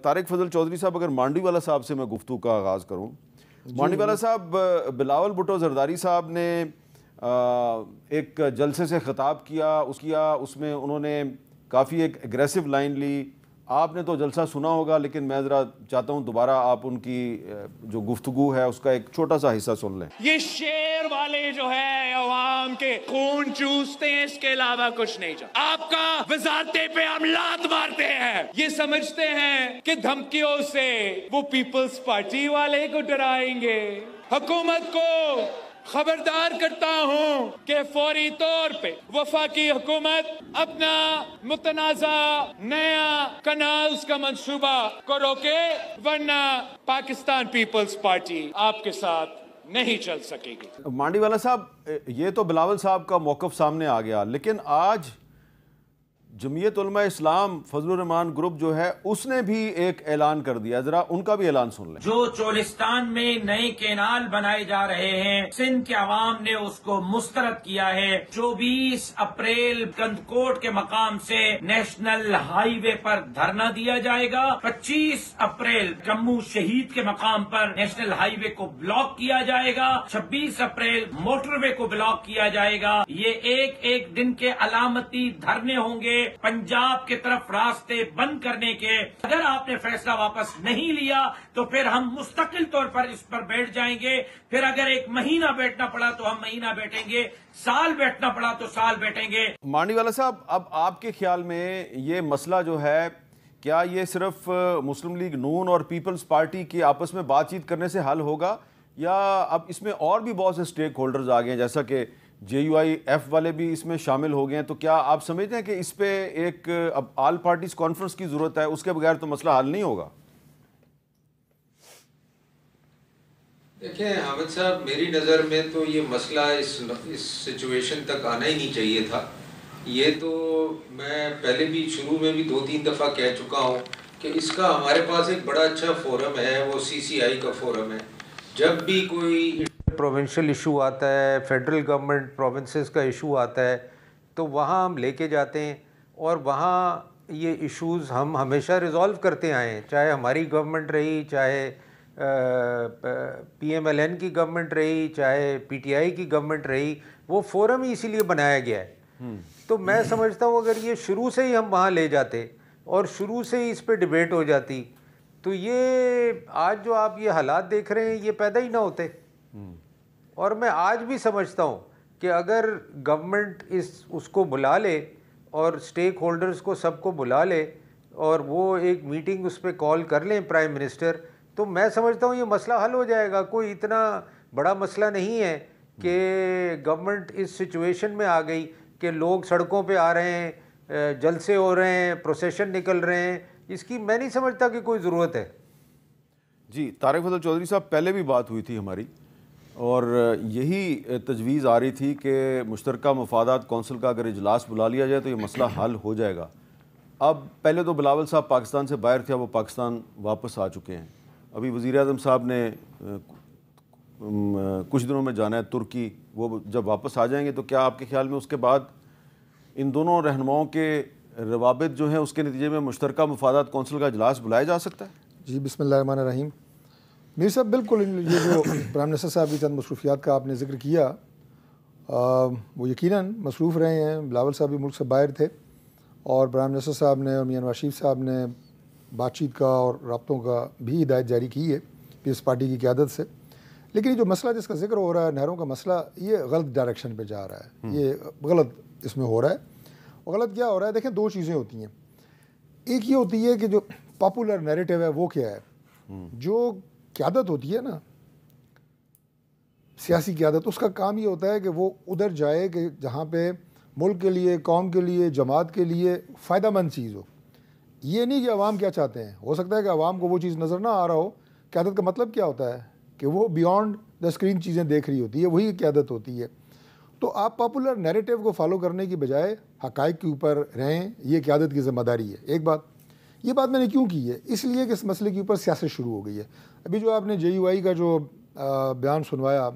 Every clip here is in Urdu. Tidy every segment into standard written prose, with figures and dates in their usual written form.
طارق فضل چودھری صاحب، اگر مانڈی والا صاحب سے میں گفتگو کا آغاز کروں. مانڈی والا صاحب، بلاول بھٹو زرداری صاحب نے ایک جلسے سے خطاب کیا، اس میں انہوں نے کافی ایک ایگریسو لائن لی. آپ نے تو جلسہ سنا ہوگا، لیکن میں ذرا چاہتا ہوں دوبارہ آپ ان کی جو گفتگو ہے اس کا ایک چھوٹا سا حصہ سن لیں. یہ شیر والے جو ہے عوام کے خون چوستے ہیں، اس کے علاوہ کچھ نہیں چاہتے. آپ کا وزارتیں پہ ہم لات مارتے ہیں، یہ سمجھتے ہیں کہ دھمکیوں سے وہ پیپلز پارٹی والے کو ڈرائیں گے. حکومت کو خبردار کرتا ہوں کہ فوری طور پہ وفاقی حکومت اپنا متنازع نیا کنالز کا منصوبہ کو روکے، ورنہ پاکستان پیپلز پارٹی آپ کے ساتھ نہیں چل سکے گی. مانڈی والا صاحب، یہ تو بلاول صاحب کا موقف سامنے آ گیا، لیکن آج جمعیت علماء اسلام فضل الرحمان گروپ جو ہے اس نے بھی ایک اعلان کر دیا. ذرا ان کا بھی اعلان سن لیں. جو چولستان میں نئے کینال بنائے جا رہے ہیں، سندھ کے عوام نے اس کو مسترد کیا ہے. 24 اپریل کندکوٹ کے مقام سے نیشنل ہائی وے پر دھرنا دیا جائے گا. 25 اپریل جموں شہید کے مقام پر نیشنل ہائی وے کو بلاک کیا جائے گا. 26 اپریل موٹر وے کو بلاک کیا جائے گا. یہ ایک دن کے علامتی دھرنے ہوں گے پنجاب کی طرف راستے بند کرنے کے. اگر آپ نے فیصلہ واپس نہیں لیا تو پھر ہم مستقل طور پر اس پر بیٹھ جائیں گے. پھر اگر 1 مہینہ بیٹھنا پڑا تو ہم مہینہ بیٹھیں گے، سال بیٹھنا پڑا تو سال بیٹھیں گے. مانڈی والا صاحب، اب آپ کے خیال میں یہ مسئلہ جو ہے، کیا یہ صرف مسلم لیگ نون اور پیپلز پارٹی کی آپس میں بات چیت کرنے سے حل ہوگا، یا اب اس میں اور بھی بہت سے سٹیک ہولڈرز آ گئے ہیں، جیسا کہ JUIF والے بھی اس میں شامل ہو گئے ہیں؟ تو کیا آپ سمجھتے ہیں کہ اس پہ ایک اب آل پارٹیز کانفرنس کی ضرورت ہے؟ اس کے بغیر تو مسئلہ حل نہیں ہوگا. دیکھیں حامد صاحب، میری نظر میں تو یہ مسئلہ اس سچویشن تک آنا ہی نہیں چاہیے تھا. یہ تو میں پہلے بھی شروع میں بھی 2-3 دفعہ کہہ چکا ہوں کہ اس کا ہمارے پاس ایک بڑا اچھا فورم ہے، وہ CCI کا فورم ہے. جب بھی کوئی پروونشل ایشو آتا ہے، فیڈرل گورنمنٹ پروونسز کا ایشو آتا ہے، تو وہاں ہم لے کے جاتے ہیں اور وہاں یہ ایشوز ہم ہمیشہ ریزالو کرتے آئے ہیں. چاہے ہماری گورنمنٹ رہی، چاہے PMLN کی گورنمنٹ رہی، چاہے PTI کی گورنمنٹ رہی، وہ فورم ہی اسی لیے بنایا گیا ہے. تو میں سمجھتا ہوں اگر یہ شروع سے ہی ہم وہاں لے جاتے اور شروع سے ہی اس پہ ڈیبیٹ ہو جاتی تو یہ آج جو آپ یہ حالات دیکھ رہے ہیں یہ پیدا ہی نہ ہوتے. اور میں آج بھی سمجھتا ہوں کہ اگر گورنمنٹ اس کو بلا لے اور سٹیک ہولڈرز کو سب کو بلا لے اور وہ ایک میٹنگ اس پہ کال کر لیں پرائم منسٹر، تو میں سمجھتا ہوں یہ مسئلہ حل ہو جائے گا. کوئی اتنا بڑا مسئلہ نہیں ہے کہ گورنمنٹ اس سچویشن میں آ گئی کہ لوگ سڑکوں پہ آ رہے ہیں، جلسے ہو رہے ہیں، پروسیشن نکل رہے ہیں. اس کی میں نہیں سمجھتا کہ کوئی ضرورت ہے. جی طارق فضل چودھری صاحب، پہلے بھی بات ہوئی تھی ہماری اور یہی تجویز آ رہی تھی کہ مشترکہ مفادات کونسل کا اگر اجلاس بلا لیا جائے تو یہ مسئلہ حل ہو جائے گا. اب پہلے تو بلاول صاحب پاکستان سے باہر تھے، وہ پاکستان واپس آ چکے ہیں. ابھی وزیر اعظم صاحب نے کچھ دنوں میں جانا ہے ترکی. وہ جب واپس آ جائیں گے تو کیا آپ کے خیال میں اس کے بعد ان دونوں رہنماؤں کے روابط جو ہیں اس کے نتیجے میں مشترکہ مفادات کونسل کا اجلاس بلایا جا سکتا ہے؟ جی بسم اللہ الرحمن الرحیم. میر صاحب بالکل یہ جو پرائم منسٹر صاحب کی چند مصروفیات کا آپ نے ذکر کیا، وہ یقیناً مصروف رہے ہیں. بلاول صاحب بھی ملک سے باہر تھے اور پرائم منسٹر صاحب نے اور میاں نواز شریف صاحب نے بات چیت کا اور رابطوں کا بھی ہدایت جاری کی ہے پیپلز پارٹی کی قیادت سے. لیکن یہ جو مسئلہ جس کا ذکر ہو رہا ہے نہروں کا مسئلہ، یہ غلط ڈائریکشن پہ جا رہا ہے. یہ غلط اس میں ہو رہا ہے. اور غلط کیا ہو رہا ہے؟ دیکھیں 2 چیزیں ہوتی ہیں. ایک یہ ہوتی ہے کہ جو پاپولر نیریٹو ہے وہ کیا ہے، جو قیادت ہوتی ہے نا، سیاسی قیادت، اس کا کام یہ ہوتا ہے کہ وہ ادھر جائے کہ جہاں پہ ملک کے لیے، قوم کے لیے، جماعت کے لیے فائدہ مند چیز ہو. یہ نہیں کہ عوام کیا چاہتے ہیں. ہو سکتا ہے کہ عوام کو وہ چیز نظر نہ آ رہا ہو. قیادت کا مطلب کیا ہوتا ہے کہ وہ بیونڈ دا اسکرین چیزیں دیکھ رہی ہوتی ہے، وہی قیادت ہوتی ہے. تو آپ پاپولر نیریٹو کو فالو کرنے کی بجائے حقائق کے اوپر رہیں، یہ قیادت کی ذمہ داری ہے. ایک بات یہ بات میں نے کیوں کی ہے، اس لیے کہ اس مسئلے کے اوپر سیاست شروع ہو گئی ہے. ابھی جو آپ نے JUI کا جو بیان سنوایا،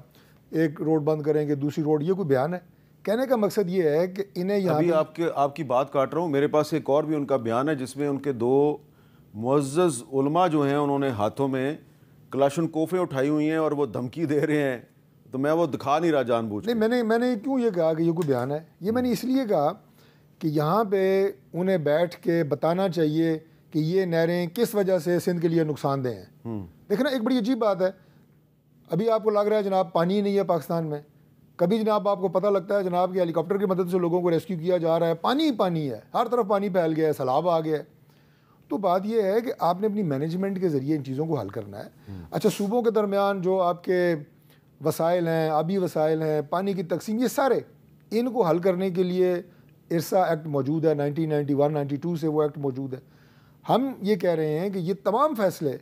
ایک روڈ بند کریں گے دوسری روڈ، یہ کوئی بیان ہے؟ کہنے کا مقصد یہ ہے کہ انہیں یہاں ابھی آپ کی بات کاٹ رہا ہوں، میرے پاس ایک اور بھی ان کا بیان ہے جس میں ان کے 2 معزز علماء جو ہیں انہوں نے ہاتھوں میں کلاشنکوفیں اٹھائی ہوئی ہیں اور وہ دھمکی دے رہے ہیں، تو میں وہ دکھا نہیں رہا جان بوجھ کے۔ نہیں، میں نے کیوں یہ کہا کہ یہ کوئی بیان ہے، یہ میں نے اس لیے کہا کہ یہاں پہ انہیں بیٹھ کے بتانا چاہیے کہ یہ نہریں کس وجہ سے سندھ کے لیے نقصان دہ ہیں۔ دیکھنا ایک بڑی عجیب بات ہے، ابھی آپ کو لگ رہا ہے جناب پانی نہیں ہے پاکستان میں، کبھی جناب آپ کو پتہ لگتا ہے جناب کہ ہیلی کاپٹر کی مدد سے لوگوں کو ریسکیو کیا جا رہا ہے، پانی ہی پانی ہے، ہر طرف پانی پھیل گیا ہے، سیلاب آ گیا ہے۔ تو بات یہ ہے کہ آپ نے اپنی مینجمنٹ کے ذریعے ان چیزوں کو حل کرنا ہے۔ اچھا، صوبوں کے درمیان جو آپ کے وسائل ہیں، آبی وسائل ہیں، پانی کی تقسیم، یہ سارے ان کو حل کرنے کے لیے ارسا ایکٹ موجود ہے، 1991 92 سے وہ ایکٹ موجود ہے۔ ہم یہ کہہ رہے ہیں کہ یہ تمام فیصلے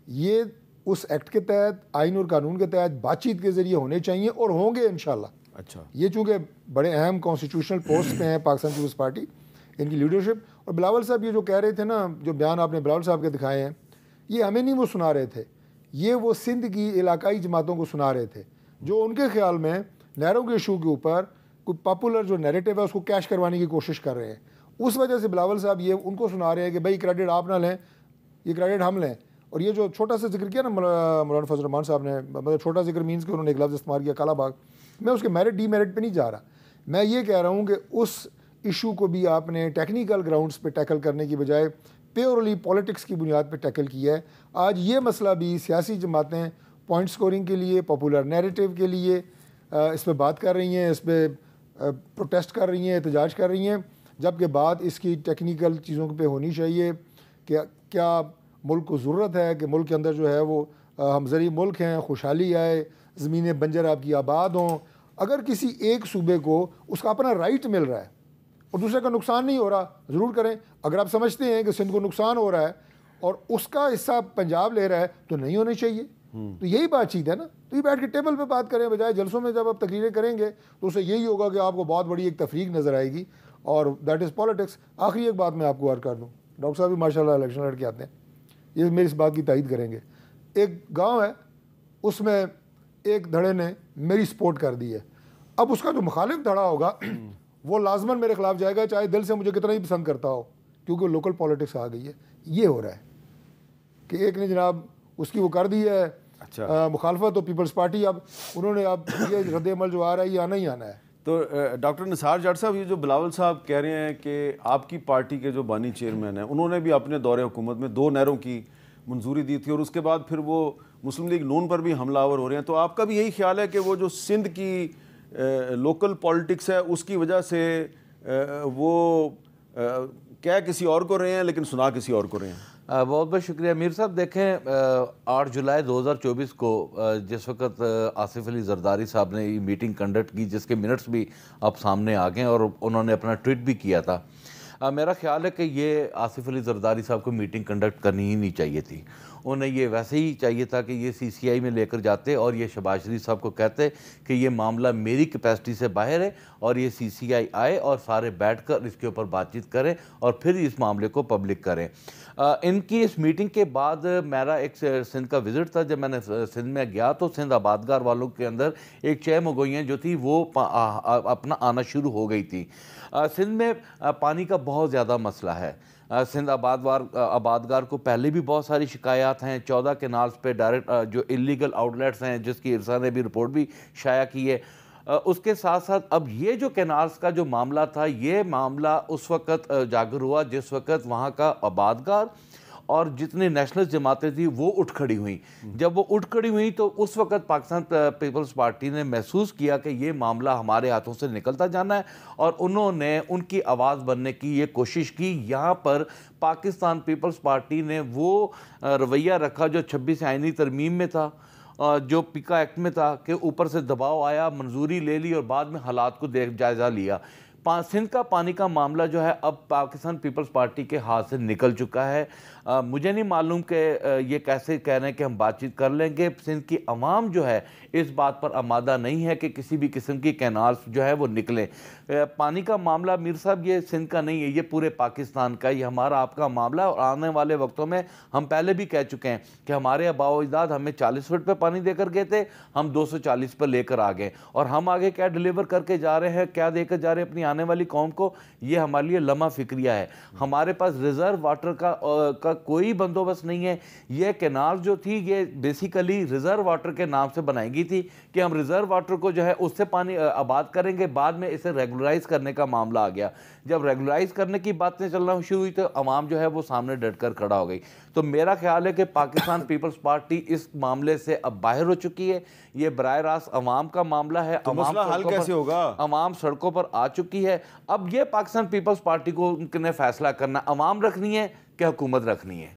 یہ اس ایکٹ کے تحت، آئین اور قانون کے تحت بات چیت کے ذریعے ہونے چاہیے اور ہوں گے انشاءاللہ۔ اچھا، یہ چونکہ بڑے اہم کانسٹیٹیوشنل پوسٹ پہ ہیں پاکستان پیپلز پارٹی، ان کی لیڈرشپ۔ اور بلاول صاحب یہ جو کہہ رہے تھے نا، جو بیان آپ نے بلاول صاحب کے دکھائے ہیں، یہ ہمیں نہیں وہ سنا رہے تھے، یہ وہ سندھ کی علاقائی جماعتوں کو سنا رہے تھے، جو ان کے خیال میں نہروں کے ایشو کے اوپر کوئی پاپولر جو نیریٹو ہے اس کو کیش کروانے کی کوشش کر رہے ہیں۔ اس وجہ سے بلاول صاحب یہ ان کو سنا رہے ہیں کہ بھائی کریڈٹ آپ نہ لیں، یہ کریڈٹ ہم لیں۔ اور یہ جو چھوٹا سا ذکر کیا نا مولانا فضل الرحمان صاحب نے، مطلب چھوٹا ذکر مینس کہ انہوں نے ایک لفظ استعمال کیا کالا باغ، میں اس کے میرٹ ڈی میرٹ پہ نہیں جا رہا، میں یہ کہہ رہا ہوں کہ اس ایشو کو بھی آپ نے ٹیکنیکل گراؤنڈز پہ ٹیکل کرنے کی بجائے پیورلی پولیٹکس کی بنیاد پہ ٹیکل کیا ہے۔ آج یہ مسئلہ بھی سیاسی جماعتیں پوائنٹ سکورنگ کے لیے، پاپولر نیریٹو کے لیے اس پہ بات کر رہی ہیں، اس پہ پروٹیسٹ کر رہی ہیں، احتجاج کر رہی ہیں، جبکہ بات اس کی ٹیکنیکل چیزوں پہ ہونی چاہیے کہ کیا ملک کو ضرورت ہے کہ ملک کے اندر جو ہے وہ ہم زرعی ملک ہیں، خوشحالی آئے، زمینیں بنجر آپ کی آباد ہوں۔ اگر کسی ایک صوبے کو اس کا اپنا رائٹ مل رہا ہے اور دوسرے کا نقصان نہیں ہو رہا، ضرور کریں۔ اگر آپ سمجھتے ہیں کہ سندھ کو نقصان ہو رہا ہے اور اس کا حصہ پنجاب لے رہا ہے تو نہیں ہونے چاہیے۔ تو یہی بات چیت ہے نا، تو یہ بیٹھ کے ٹیبل پہ بات کریں، بجائے جلسوں میں جب آپ تقریریں کریں گے تو اسے یہی ہوگا کہ آپ کو بہت بڑی ایک تفریق نظر آئے گی، اور دیٹ از پالیٹکس۔ آخری ایک بات میں آپ کو عرض کر دوں، ڈاکٹر صاحب بھی ماشاء اللہ الیکشن لڑ کے آتے ہیں، یہ میری اس بات کی تائید کریں گے۔ ایک گاؤں ہے، اس میں ایک دھڑے نے میری سپورٹ کر دی ہے، اب اس کا جو مخالف دھڑا ہوگا وہ لازماً میرے خلاف جائے گا، چاہے دل سے مجھے کتنا ہی پسند کرتا ہو، کیونکہ لوکل پالیٹکس آ گئی ہے۔ یہ ہو رہا ہے کہ ایک نے جناب اس کی وہ کر دی ہے مخالفت، تو پیپلز پارٹی اب انہوں نے اب یہ رد عمل جو آ رہا ہے یہ آنا ہی آنا ہے۔ تو ڈاکٹر نثار جاٹ صاحب، یہ جو بلاول صاحب کہہ رہے ہیں کہ آپ کی پارٹی کے جو بانی چیئرمین ہیں انہوں نے بھی اپنے دور حکومت میں 2 نہروں کی منظوری دی تھی، اور اس کے بعد پھر وہ مسلم لیگ نون پر بھی حملہ آور ہو رہے ہیں، تو آپ کا بھی یہی خیال ہے کہ وہ جو سندھ کی لوکل پالیٹکس ہے اس کی وجہ سے وہ کہہ کسی اور کو رہے ہیں لیکن سنا کسی اور کو رہے ہیں؟ بہت بہت شکریہ میر صاحب۔ دیکھیں 8 جولائی 2024 کو جس وقت آصف علی زرداری صاحب نے یہ میٹنگ کنڈکٹ کی، جس کے منٹس بھی اب سامنے آ گئے اور انہوں نے اپنا ٹویٹ بھی کیا تھا، میرا خیال ہے کہ یہ آصف علی زرداری صاحب کو میٹنگ کنڈکٹ کرنی ہی نہیں چاہیے تھی، انہیں یہ ویسے ہی چاہیے تھا کہ یہ سی سی آئی میں لے کر جاتے اور یہ شہباز شریف صاحب کو کہتے کہ یہ معاملہ میری کیپیسٹی سے باہر ہے اور یہ سی سی آئی آئے اور سارے بیٹھ کر اس کے اوپر بات چیت کریں اور پھر اس معاملے کو پبلک کریں۔ ان کی اس میٹنگ کے بعد میرا ایک سندھ کا وزٹ تھا، جب میں نے سندھ میں گیا تو سندھ آبادگار والوں کے اندر ایک چہ مگوئیاں جو تھی وہ اپنا آنا شروع ہو گئی تھی۔ سندھ میں پانی کا بہت زیادہ مسئلہ ہے، سندھ آبادگار کو پہلے بھی بہت ساری شکایات ہیں، 14 کینالز پہ ڈائریکٹ جو اللیگل آؤٹلیٹس ہیں جس کی ارسا نے بھی رپورٹ بھی شائع کی ہے۔ اس کے ساتھ ساتھ اب یہ جو کینالز کا جو معاملہ تھا، یہ معاملہ اس وقت جاگر ہوا جس وقت وہاں کا آبادگار اور جتنی نیشنل جماعتیں تھیں وہ اٹھ کھڑی ہوئیں۔ جب وہ اٹھ کھڑی ہوئیں تو اس وقت پاکستان پیپلز پارٹی نے محسوس کیا کہ یہ معاملہ ہمارے ہاتھوں سے نکلتا جانا ہے، اور انہوں نے ان کی آواز بننے کی یہ کوشش کی۔ یہاں پر پاکستان پیپلز پارٹی نے وہ رویہ رکھا جو 26 آئینی ترمیم میں تھا، جو پیکا ایکٹ میں تھا، کہ اوپر سے دباؤ آیا، منظوری لے لی اور بعد میں حالات کو جائزہ لیا۔ سندھ کا پانی کا معاملہ جو ہے اب پاکستان پیپلز پارٹی کے ہاتھ سے نکل چکا ہے۔ مجھے نہیں معلوم کہ یہ کیسے کہہ رہے ہیں کہ ہم بات چیت کر لیں گے۔ سندھ کی عوام جو ہے اس بات پر آمادہ نہیں ہے کہ کسی بھی قسم کی کینالز جو ہے وہ نکلیں۔ پانی کا معاملہ میر صاحب یہ سندھ کا نہیں ہے، یہ پورے پاکستان کا، یہ ہمارا آپ کا معاملہ ہے، اور آنے والے وقتوں میں ہم پہلے بھی کہہ چکے ہیں کہ ہمارے آباء و اجداد ہمیں 40 فٹ پہ پانی دے کر گئے تھے، ہم 240 پہ لے کر آ گئے، اور ہم آگے کیا ڈیلیور کر کے جا رہے ہیں، کیا دے کر جا رہے ہیں اپنی آنے والی قوم کو یہ ہمارے لیے لمحہ فکریہ ہے. ہمارے پاس ریزرو واٹر کا کوئی بندوبست نہیں ہے. یہ کینال جو تھی یہ بیسیکلی ریزرو واٹر کے نام سے بنائی گئی تھی کہ ہم ریزرو واٹر کو جو ہے اس سے پانی آباد کریں گے. بعد میں اسے ریگولرائز کرنے کا معاملہ آ گیا. جب ریگولرائز کرنے کی باتیں چلنا شروع ہوئی تو عوام جو ہے وہ سامنے ڈٹ کر کھڑا ہو گئی. تو میرا خیال ہے کہ پاکستان پیپلز پارٹی اس معاملے سے اب باہر ہو چکی ہے. یہ براہ راست عوام کا معاملہ ہے. مسئلہ حل کیسے ہوگا؟ عوام سڑکوں پر آ چکی ہے. اب یہ پاکستان پیپلز پارٹی کو نے فیصلہ کرنا عوام رکھنی ہے کہ حکومت رکھنی ہے.